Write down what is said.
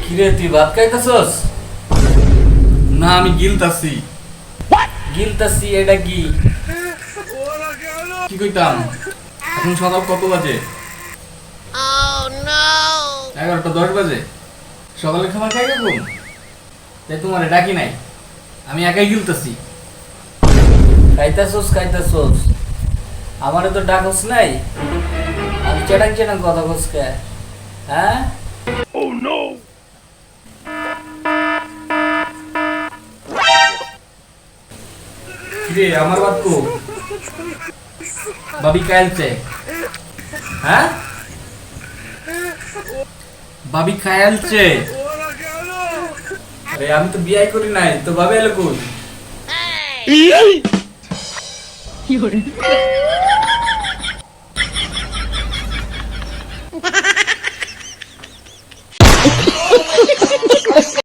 কিরে তুই ভাত খাইতেছস? না আমি গিলতাছি। গিলতাছি এটা কি? কি কইতাম? এখন সকাল কত বাজে? 11:10 বাজে। সকালে খাবার খাই গেল? তাই তোমার ডাকি নাই, আমি একাই গিলতাছি। খাইতাছস আমারে তো ডাকস নাই, আমি চেটাং চেটাং কথা কস কে? হ্যাঁ? Oh no! কিরে আমার বাদ কো? ভাবি খাইলছে? হ্যাঁ? ভাবি খাইলছে? আরে আমি তো বিয়ে করি নাই, তো ভাবে এলো কই?